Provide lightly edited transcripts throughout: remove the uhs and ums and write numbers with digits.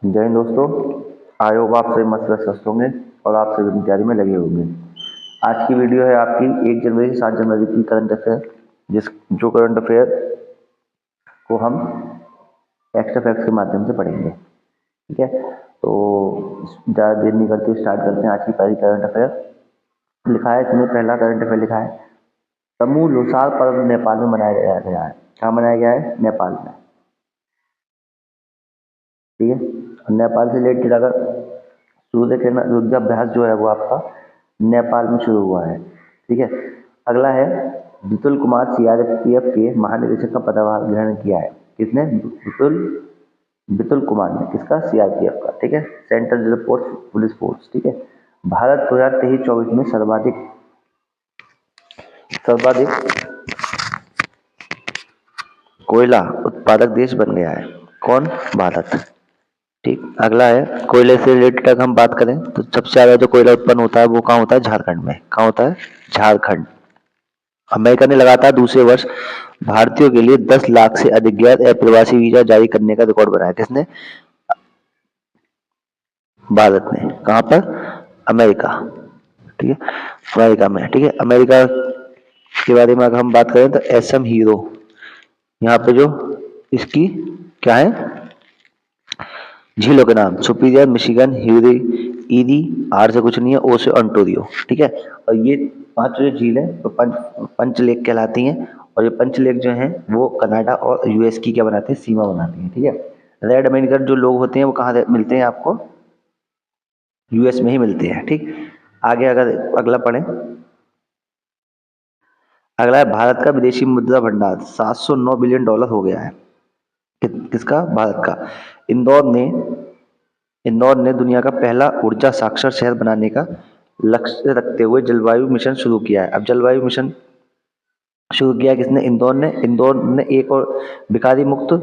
जय हिंद दोस्तों। I hope आप सभी मस्त स्वस्थ होंगे और आप सभी अपनी तैयारी में लगे होंगे। आज की वीडियो है आपकी 1 जनवरी से 7 जनवरी की करंट अफेयर, जो करंट अफेयर को हम एक्स्ट्रा फैक्ट्स के माध्यम से पढ़ेंगे। ठीक है, तो ज़्यादा देर नहीं करते स्टार्ट करते हैं आज की पहली करंट अफेयर। लिखा है इसमें, पहला करंट अफेयर लिखा है, समूह लोसार पर्व नेपाल में मनाया गया है। कहाँ मनाया गया है? नेपाल में। ठीक है, और नेपाल से रिलेटेड अगर सूर्य किरण युद्धाभ्यास जो है वो आपका नेपाल में शुरू हुआ है। ठीक है, अगला है, बिपुल कुमार सीआरपीएफ के महानिदेशक का पदभार ग्रहण किया है। किसने? बिपुल कुमार ने। किसका? सीआरपीएफ का। ठीक है, सेंट्रल रिजर्व पुलिस फोर्स। ठीक है, भारत 2023-24 में सर्वाधिक सर्वाधिक कोयला उत्पादक देश बन गया है। कौन? भारत। ठीक, अगला है, कोयले से रिलेटेड अगर हम बात करें तो सबसे ज्यादा जो कोयला उत्पन्न होता है वो कहाँ होता है? झारखंड में। कहाँ होता है? झारखंड। अमेरिका ने लगातार दूसरे वर्ष भारतीयों के लिए 10 लाख से अधिक गैर अप्रवासी वीजा जारी करने का रिकॉर्ड बनाया। किसने? भारत ने। कहाँ पर? अमेरिका। ठीक है, अमेरिका में। ठीक है, अमेरिका के बारे में अगर हम बात करें तो एसएम हीरो, यहाँ पे जो इसकी क्या है झीलों के नाम, सुपीरियर, मिशिगन, ह्यूरी, ईरी, आर से कुछ नहीं है, ओ से ओंटारियो। ठीक है, और ये 5 जो झील है तो पंच लेक कहलाती हैं, और ये पंच लेक जो हैं वो कनाडा और यूएस की क्या बनाते हैं? सीमा बनाती हैं। ठीक है, रेड अमेरिकन जो लोग होते हैं वो कहाँ मिलते हैं आपको? यूएस में ही मिलते हैं। ठीक, आगे अगर अगला पढ़ें, अगला है, भारत का विदेशी मुद्रा भंडार $709 बिलियन हो गया है। किसका? भारत का। इंदौर ने इंदौर ने दुनिया का पहला ऊर्जा साक्षर शहर बनाने का लक्ष्य रखते हुए जलवायु मिशन शुरू किया है। अब जलवायु मिशन शुरू किया किसने? इंदौर ने एक और भिखारी मुक्त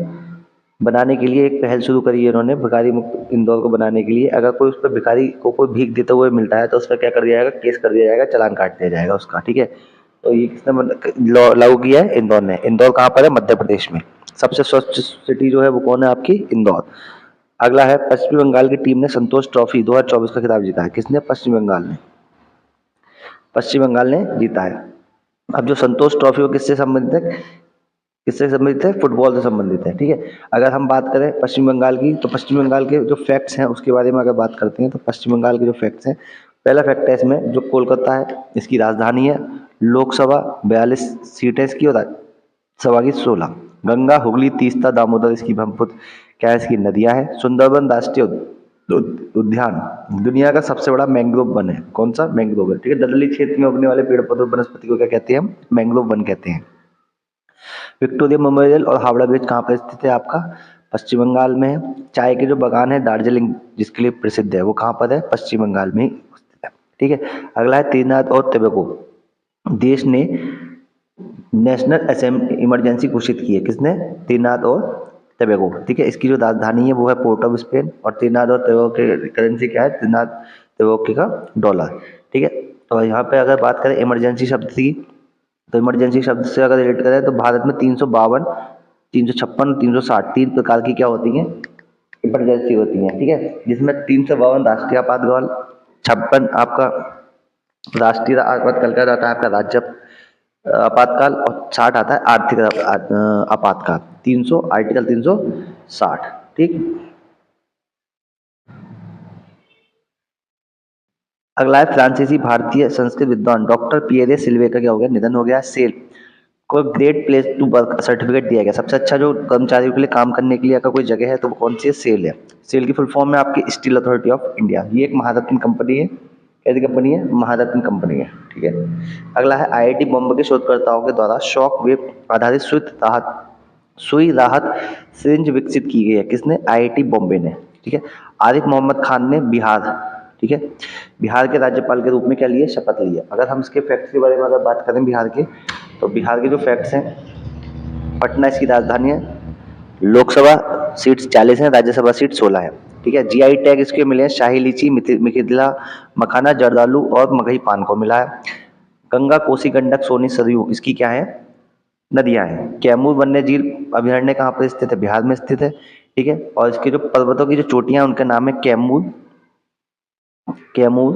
बनाने के लिए एक पहल शुरू करी है इन्होंने, भिखारी मुक्त इंदौर को बनाने के लिए। अगर कोई उस पर भिखारी को कोई भीख देते हुए मिलता है तो उस पर क्या कर दिया जाएगा? केस कर दिया जाएगा, चालान काट दिया जाएगा उसका। ठीक है, तो ये किसने लागू किया है? इंदौर ने। इंदौर कहाँ पर है? मध्य प्रदेश में। सबसे स्वच्छ सिटी जो है वो कौन है आपकी? इंदौर। अगला है, पश्चिम बंगाल की टीम ने संतोष ट्रॉफी 2024 का खिताब जीता है। किसने? पश्चिम बंगाल ने। पश्चिम बंगाल ने जीता है। अब जो संतोष ट्रॉफी वो किससे संबंधित है? किससे संबंधित है? फुटबॉल से संबंधित है। ठीक है, अगर हम बात करें पश्चिम बंगाल की, तो पश्चिम बंगाल के जो फैक्ट्स हैं उसके बारे में अगर बात करते हैं तो पश्चिम बंगाल के जो फैक्ट्स हैं, पहला फैक्ट है इसमें, जो कोलकाता है इसकी राजधानी है। लोकसभा 42 सीटें इसकी, और राज्यसभा की 16। गंगा, हुगली, तीस्ता, दामोदर इसकी ब्रह्मपुत्र क्या है? इसकी नदियां हैं। सुंदरबन राष्ट्रीय उद्यान दुनिया का सबसे बड़ा मैंग्रोव वन है। कौन सा? Mangrove one. ठीक है, दलदली क्षेत्र में उगने वाले पेड़ पौधों वनस्पति को क्या कहते हैं? हम मैंग्रोव वन कहते हैं। विक्टोरिया मेमोरियल और हावड़ा ब्रिज कहाँ पर स्थित है आपका? पश्चिम बंगाल में है। चाय के जो बागान है दार्जिलिंग जिसके लिए प्रसिद्ध है वो कहाँ पर है? पश्चिम बंगाल में ही स्थित है। ठीक है, अगला है, त्रिनाद और टोबैगो देश ने नेशनल असेंबली इमरजेंसी घोषित की है। किसने? त्रिनाद और टोबैगो। ठीक है, इसकी जो राजधानी है वो है पोर्ट ऑफ स्पेन, और त्रिनाद और टोबैगो की करेंसी क्या है? त्रिनाद टोबैगो का डॉलर। ठीक है, तो यहाँ पे अगर बात करें इमरजेंसी शब्द की, तो इमरजेंसी शब्द से अगर रिलेट करें तो भारत में 352, 356, 360 तीन प्रकार की क्या होती हैं? इमरजेंसी होती हैं। ठीक है, जिसमें 352 राष्ट्रीय आपातकाल, 56 आपका राष्ट्रीय आपातकाल का जाता है आपका राज्य आपातकाल, और 60 आता है आर्थिक आपातकाल। 300 आर्टिकल 360। ठीक, अगला है, फ्रांसीसी भारतीय संस्कृत विद्वान डॉक्टर पियरे सिल्वे का क्या हो गया? निधन हो गया। सेल को great place to work certificate दिया गया। सबसे अच्छा जो कर्मचारियों के लिए काम करने के लिए अगर कोई जगह है तो वो कौन सी है? सेल है। सेल की फुल फॉर्म है आपकी स्टील अथॉरिटी ऑफ इंडिया। ये एक महारत्न कंपनी है। कैसी कंपनी है? महारत्न कंपनी है। ठीक है, अगला है, आईआईटी बॉम्बे के शोधकर्ताओं के द्वारा शॉक वेव आधारित सुई राहत सिरिंज विकसित की गई है। किसने? आईआईटी बॉम्बे ने। ठीक है, आरिफ मोहम्मद खान ने बिहार, ठीक है, बिहार के राज्यपाल के रूप में क्या लिए? शपथ ली है। अगर हम इसके फैक्ट्स के बारे में अगर बात करें बिहार के, तो बिहार के जो फैक्ट्स हैं, पटना इसकी राजधानी है, लोकसभा सीट्स 40 हैं, राज्यसभा सीट 16 है। ठीक है, जीआई टैग इसके मिले हैं, शाही लीची, मिथिला मखाना, जर्दालू और मगही पान को मिला है। गंगा, कोसी, गंडक, सोनी, सरयू इसकी क्या है? नदियां हैं। कैमूर वन्य जीव अभयारण्य कहाँ पर स्थित है? बिहार में स्थित है। ठीक है। और इसके जो पर्वतों की जो चोटियां हैं उनका नाम है कैमूर, कैमूर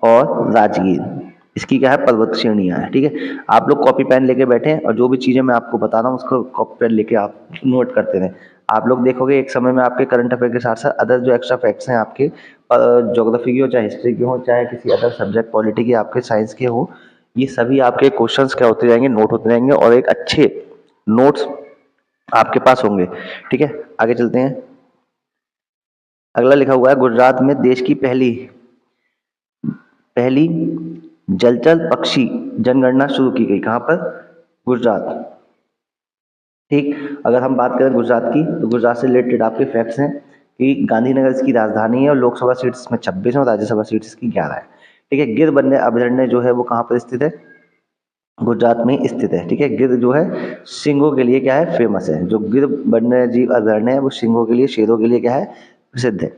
और राजगीर। इसकी क्या है, पर्वत श्रेणियां है। ठीक है, आप लोग कॉपी पेन लेके बैठे हैं और जो भी चीजें मैं आपको बता रहा हूँ उसको कॉपी पेन लेके आप नोट करते रहें। आप लोग देखोगे एक समय में आपके करंट अफेयर के साथ साथ अदर जो एक्स्ट्रा फैक्ट्स हैं आपके, ज्योग्राफी की हो, चाहे हिस्ट्री की हो, चाहे किसी अदर सब्जेक्ट पॉलिटी के, आपके साइंस के हो, ये सभी आपके क्वेश्चंस क्या होते जाएंगे, नोट होते जाएंगे और एक अच्छे नोट्स आपके पास होंगे। ठीक है, आगे चलते हैं। अगला लिखा हुआ है, गुजरात में देश की पहली पहली जलचर पक्षी जनगणना शुरू की गई। कहाँ पर, गुजरात। ठीक, अगर हम बात करें गुजरात की, तो गुजरात से रिलेटेड आपके फैक्ट्स हैं कि गांधीनगर इसकी राजधानी है और लोकसभा सीट्स में 26 है और राज्यसभा सीट्स इसकी 11 है। ठीक है, गिर वन्य अभयारण्य जो है वो कहाँ पर स्थित है, गुजरात में ही स्थित है। ठीक है, गिर जो है सिंगों के लिए क्या है, फेमस है। जो गिर वन्य जीव अभयारण्य है वो सिंगों के लिए, शेरों के लिए क्या है, प्रसिद्ध है।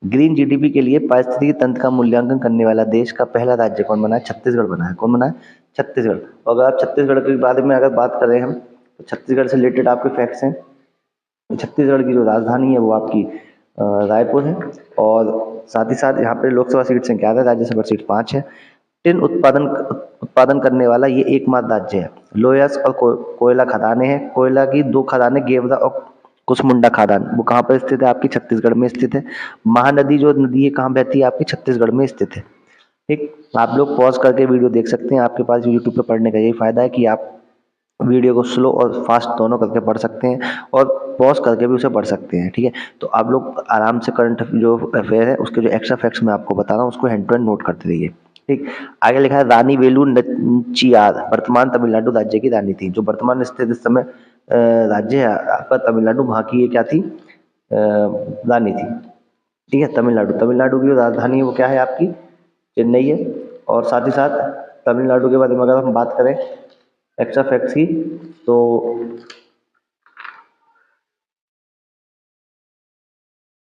ग्रीन जीडीपी के लिए पारिस्थितिकी तंत्र का मूल्यांकन करने वाला देश का पहला राज्य कौन बना है, छत्तीसगढ़ बना है। कौन बना है, छत्तीसगढ़। और अगर आप छत्तीसगढ़ के बारे में अगर बात करें हम, तो छत्तीसगढ़ से रिलेटेड आपके फैक्ट्स हैं। छत्तीसगढ़ की जो राजधानी है वो आपकी रायपुर है और साथ ही साथ यहाँ पे लोकसभा सीट संख्या है, राज्यसभा सीट 5 है। टिन उत्पादन करने वाला ये एकमात्र राज्य है। लोहयस और कोयला खदानें हैं। कोयला की 2 खदानें, गेवरा और कुसमुंडा खदान, वो कहाँ पर स्थित है, आपकी छत्तीसगढ़ में स्थित है। महानदी जो नदी है कहाँ बहती है, आपकी छत्तीसगढ़ में स्थित है। ठीक, आप लोग पॉज करके वीडियो देख सकते हैं। आपके पास यूट्यूब पे पढ़ने का यही फायदा है कि आप वीडियो को स्लो और फास्ट दोनों करके पढ़ सकते हैं और पॉज करके भी उसे पढ़ सकते हैं। ठीक है, तो आप लोग आराम से करंट जो अफेयर है उसके जो एक्स्ट्रा फैक्ट्स मैं आपको बता रहा हूँ उसको हैंड टू हैंड नोट करते रहिए। ठीक, आगे लिखा है, रानी वेलु नचियार वर्तमान तमिलनाडु राज्य की रानी थी। जो वर्तमान स्थित इस समय राज्य है आपका तमिलनाडु, वहाँ की ये क्या थी, रानी थी। ठीक है, तमिलनाडु, तमिलनाडु की जो राजधानी है वो क्या है आपकी, चेन्नई है। और साथ ही साथ तमिलनाडु के बारे में अगर हम बात करें एक्स्ट्रा फैक्ट्स की, तो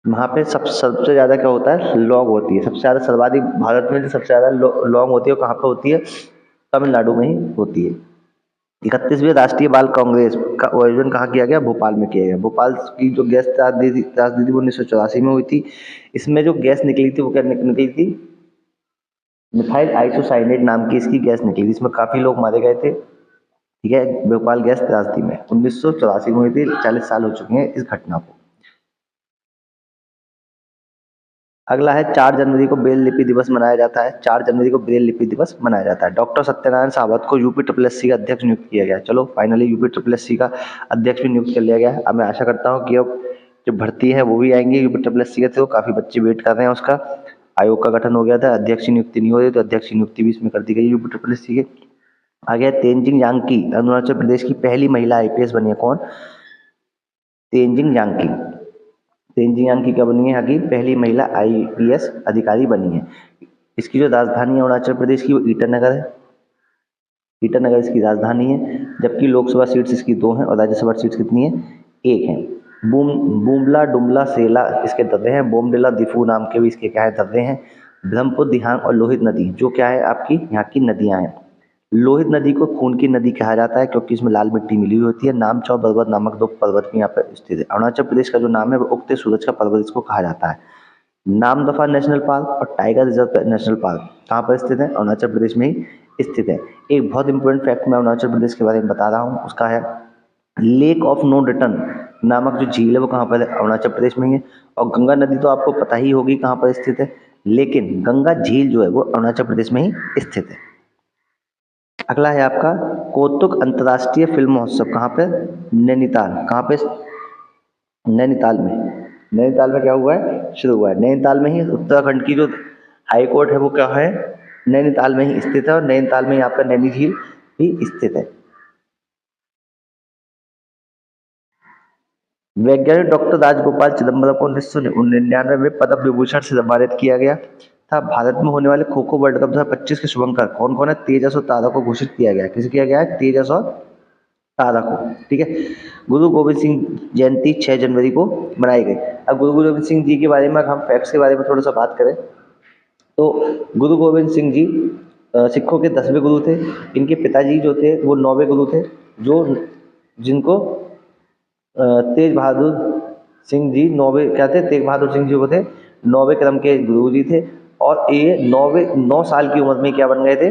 वहाँ पे सबसे ज़्यादा क्या होता है, लॉन्ग होती है। सबसे ज़्यादा सर्वाधिक भारत में जो सबसे ज़्यादा लॉन्ग होती है वो कहाँ पे होती है, तमिलनाडु में ही होती है। 31वीं राष्ट्रीय बाल कांग्रेस का आयोजन कहाँ किया गया, भोपाल में किया गया। भोपाल की जो गैस त्रासदी थी वो 1984 में हुई थी। इसमें जो गैस निकली थी वो क्या निकली थी, मिथाइल आइसोसाइनेट नाम की इसकी गैस निकली थी। इसमें काफ़ी लोग मारे गए थे। ठीक है, भोपाल गैस त्रासदी में 1984 में हुई थी। 40 साल हो चुके हैं इस घटना को। अगला है, 4 जनवरी को ब्रेल लिपि दिवस मनाया जाता है। 4 जनवरी को ब्रेल लिपि दिवस मनाया जाता है। डॉक्टर सत्यनारायण सावत को यूपी ट्रिपल एस सी का अध्यक्ष नियुक्त किया गया है। चलो finally UP triple S C का अध्यक्ष भी नियुक्त कर लिया गया है। अब मैं आशा करता हूँ कि अब जो भर्ती है वो भी आएंगे यूपी ट्रिपल एस सी के थ्रू। काफ़ी बच्चे वेट कर रहे हैं उसका। आयोग का गठन हो गया था, अध्यक्ष की नियुक्ति नहीं हो रही, तो अध्यक्ष की नियुक्ति भी इसमें कर दी गई यूपी ट्रिपल एस सी के। आगे तेनजिंग यांकी अरुणाचल प्रदेश की पहली महिला आईपीएस बनी है। कौन, तेनजिंग यांकी। तेनजिंग यांकी क्या बनी है, यहाँ की पहली महिला आईपीएस अधिकारी बनी है। इसकी जो राजधानी है अरुणाचल प्रदेश की वो ईटानगर है। ईटानगर इसकी राजधानी है। जबकि लोकसभा सीट्स इसकी 2 हैं और राज्यसभा सीट्स कितनी है, 1 है। बुमला डुमला सेला इसके दर्रे हैं। बोमडिला दिफू नाम के भी इसके क्या है, दर्रे हैं। ब्रह्मपुत्र, दिहांग और लोहित नदी जो क्या है आपकी यहाँ की नदियाँ हैं। लोहित नदी को खून की नदी कहा जाता है क्योंकि इसमें लाल मिट्टी मिली हुई होती है। नामचौ पर्वत नामक 2 पर्वत भी यहाँ पर स्थित है। अरुणाचल प्रदेश का जो नाम है वो उगते सूरज का पर्वत इसको कहा जाता है। नामदफा नेशनल पार्क और टाइगर रिजर्व नेशनल पार्क कहाँ पर स्थित है, अरुणाचल प्रदेश में ही स्थित है। एक बहुत इंपॉर्टेंट फैक्ट मैं अरुणाचल प्रदेश के बारे में बता रहा हूँ, उसका है लेक ऑफ नो रिटर्न नामक जो झील है वो कहाँ पर है, अरुणाचल प्रदेश में ही है। और गंगा नदी तो आपको पता ही होगी कहाँ पर स्थित है, लेकिन गंगा झील जो है वो अरुणाचल प्रदेश में ही स्थित है। अगला है आपका कौतुक अंतर्राष्ट्रीय फिल्म महोत्सव कहाँ पे, नैनीताल। कहाँ पे, नैनीताल में। नैनीताल में क्या हुआ है, शुरू हुआ है नैनीताल में ही। उत्तराखंड की जो हाई कोर्ट है वो क्या है, नैनीताल में ही स्थित है और नैनीताल में ही आपका नैनी झील भी स्थित है। वैज्ञानिक डॉक्टर राजगोपाल चिदम्बरम को 1999 में पद्म विभूषण से सम्मानित किया गया था। भारत में होने वाले खो खो वर्ल्ड कप 2025 के शुभंकर कौन कौन है, तेजस और तारा को घोषित किया गया है। किसे किया गया है, तेजस और तारा को। ठीक है, गुरु गोविंद सिंह जयंती 6 जनवरी को मनाई गई। अब गुरु गोविंद सिंह जी के बारे में हम फैक्ट्स के बारे में थोड़ा सा बात करें तो गुरु गोविंद सिंह जी सिखों के 10वें गुरु थे। इनके पिताजी जो थे वो 9वें गुरु थे, जो जिनको तेज बहादुर सिंह जी नौवे क्या थे, तेग बहादुर सिंह जी वो थे, 9वें क्रम के गुरु जी थे। और ये 9 साल की उम्र में क्या बन गए थे,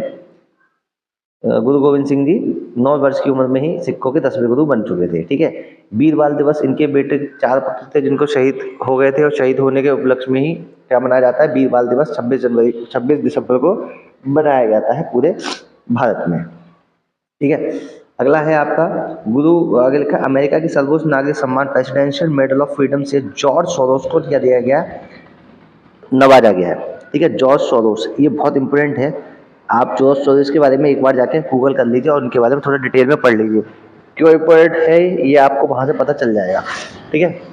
गुरु गोविंद सिंह जी 9 वर्ष की उम्र में ही सिखों के 10वें गुरु बन चुके थे। ठीक है। वीर बाल दिवस, इनके बेटे 4 पुत्र थे जिनको शहीद हो गए थे, और शहीद होने के उपलक्ष्य में ही क्या मनाया जाता है, वीर बाल दिवस 26 दिसंबर को मनाया जाता है पूरे भारत में। ठीक है। अगला है आपका गुरु, आगे लिखा है, अमेरिका की सर्वोच्च नागरिक सम्मान प्रेसिडेंशियल मेडल ऑफ फ्रीडम से जॉर्ज सोरोस को क्या दिया गया, नवाजा गया है। ठीक है। जॉर्ज सोरोस, ये बहुत इंपॉर्टेंट है। आप जॉर्ज सोरोस के बारे में एक बार जाके गूगल कर लीजिए और उनके बारे में थोड़ा डिटेल में पढ़ लीजिए, क्यों इंपॉर्टेंट है ये आपको वहां से पता चल जाएगा। ठीक है।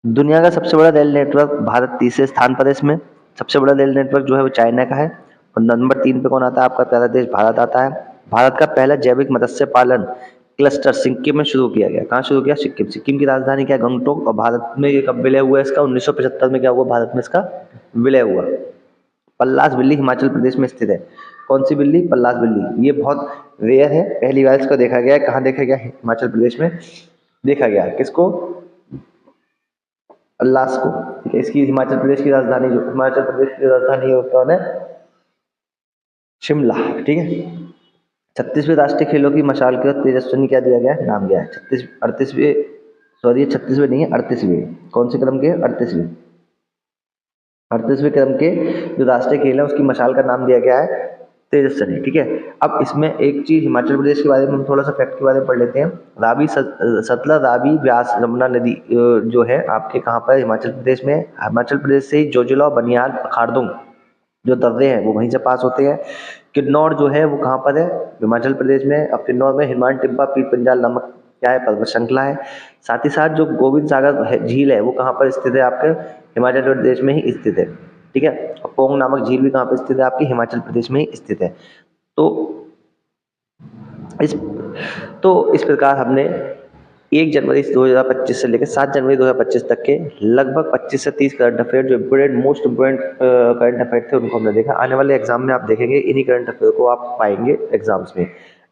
दुनिया का सबसे बड़ा रेल नेटवर्क, भारत तीसरे स्थान पर है इसमें। सबसे बड़ा रेल नेटवर्क जो है वो चाइना का है। और नंबर 3 पे कौन आता है, आपका प्यारा देश भारत आता है। भारत का पहला जैविक मत्स्य पालन क्लस्टर सिक्किम में शुरू किया गया। कहाँ शुरू किया, सिक्किम। सिक्किम की राजधानी क्या है, गंगटोक। और भारत में ये कब विलय हुआ है इसका, 1975 में क्या हुआ, भारत में इसका विलय हुआ। पल्लास बिल्ली हिमाचल प्रदेश में स्थित है। कौन सी बिल्ली, पल्लास बिल्ली। ये बहुत रेयर है, पहली बार इसको देखा गया है। कहाँ देखा गया है, हिमाचल प्रदेश में देखा गया है। किसको, पल्लास को। ठीक है। इसकी हिमाचल प्रदेश की राजधानी, जो हिमाचल प्रदेश की राजधानी है उसका नाम है शिमला। ठीक है। 36वें राष्ट्रीय खेलों की मशाल के तेजस्विनी क्या दिया गया है, नाम गया है। 36वें नहीं है, 38वें। कौन से क्रम के, 38वें क्रम के जो राष्ट्रीय खेल है उसकी मशाल का नाम दिया गया है तेजस्विनी। ठीक है। अब इसमें एक चीज हिमाचल प्रदेश के बारे में हम थोड़ा सा फैक्ट के बारे में पढ़ लेते हैं। सतलज, रावी, व्यास, यमुना नदी जो है आपके कहाँ पर, हिमाचल प्रदेश में। हिमाचल प्रदेश से ही जोजिला, बनियाल, खारदुंग जो दर्रे हैं वो वहीं से पास होते हैं। किन्नौर जो है वो कहाँ पर है, हिमाचल प्रदेश में। अब किन्नौर में हिरमान टिब्बा पीर पंजाल नामक क्या है, पर्वत श्रृंखला है। साथ ही साथ जो गोविंद सागर झील है वो कहाँ पर स्थित है, आपके हिमाचल प्रदेश में ही स्थित है। ठीक है। और पोंग नामक झील भी कहाँ पर स्थित है, आपकी हिमाचल प्रदेश में ही स्थित है। तो इस इस प्रकार हमने 1 जनवरी 2025 से लेकर 7 जनवरी 2025 तक के लगभग 25 से 30 करंट अफेयर, जो important most important current affair थे, उनको हमने देखा। आने वाले एग्जाम में आप देखेंगे इन्हीं करंट अफेयर को आप पाएंगे एग्जाम्स में।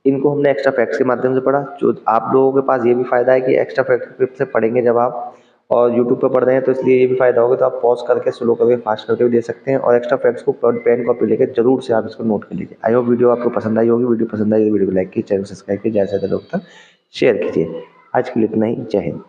इनको हमने एक्स्ट्रा फैक्ट्स के माध्यम से पढ़ा। जो आप लोगों के पास ये भी फायदा है कि एक्स्ट्रा फैक्ट से पढ़ेंगे जब आप, और यूट्यूब पर पढ़ रहे हैं तो इसलिए ये भी फायदा होगा, तो आप पॉज करके, स्लो करके, फास्ट करके भी दे सकते हैं। और एक्स्ट्रा फैक्ट्स को पेन कॉपी लेकर जरूर से आप इसको नोट कर लीजिए। आई होप वीडियो आपको पसंद आई होगी। वीडियो पसंद आई तो वीडियो को लाइक कीजिए, चैनल सब्सक्राइब कीजिए, ज़्यादा से ज़्यादा लोग तक शेयर कीजिए। आज के लिए इतना ही, जय हिंद।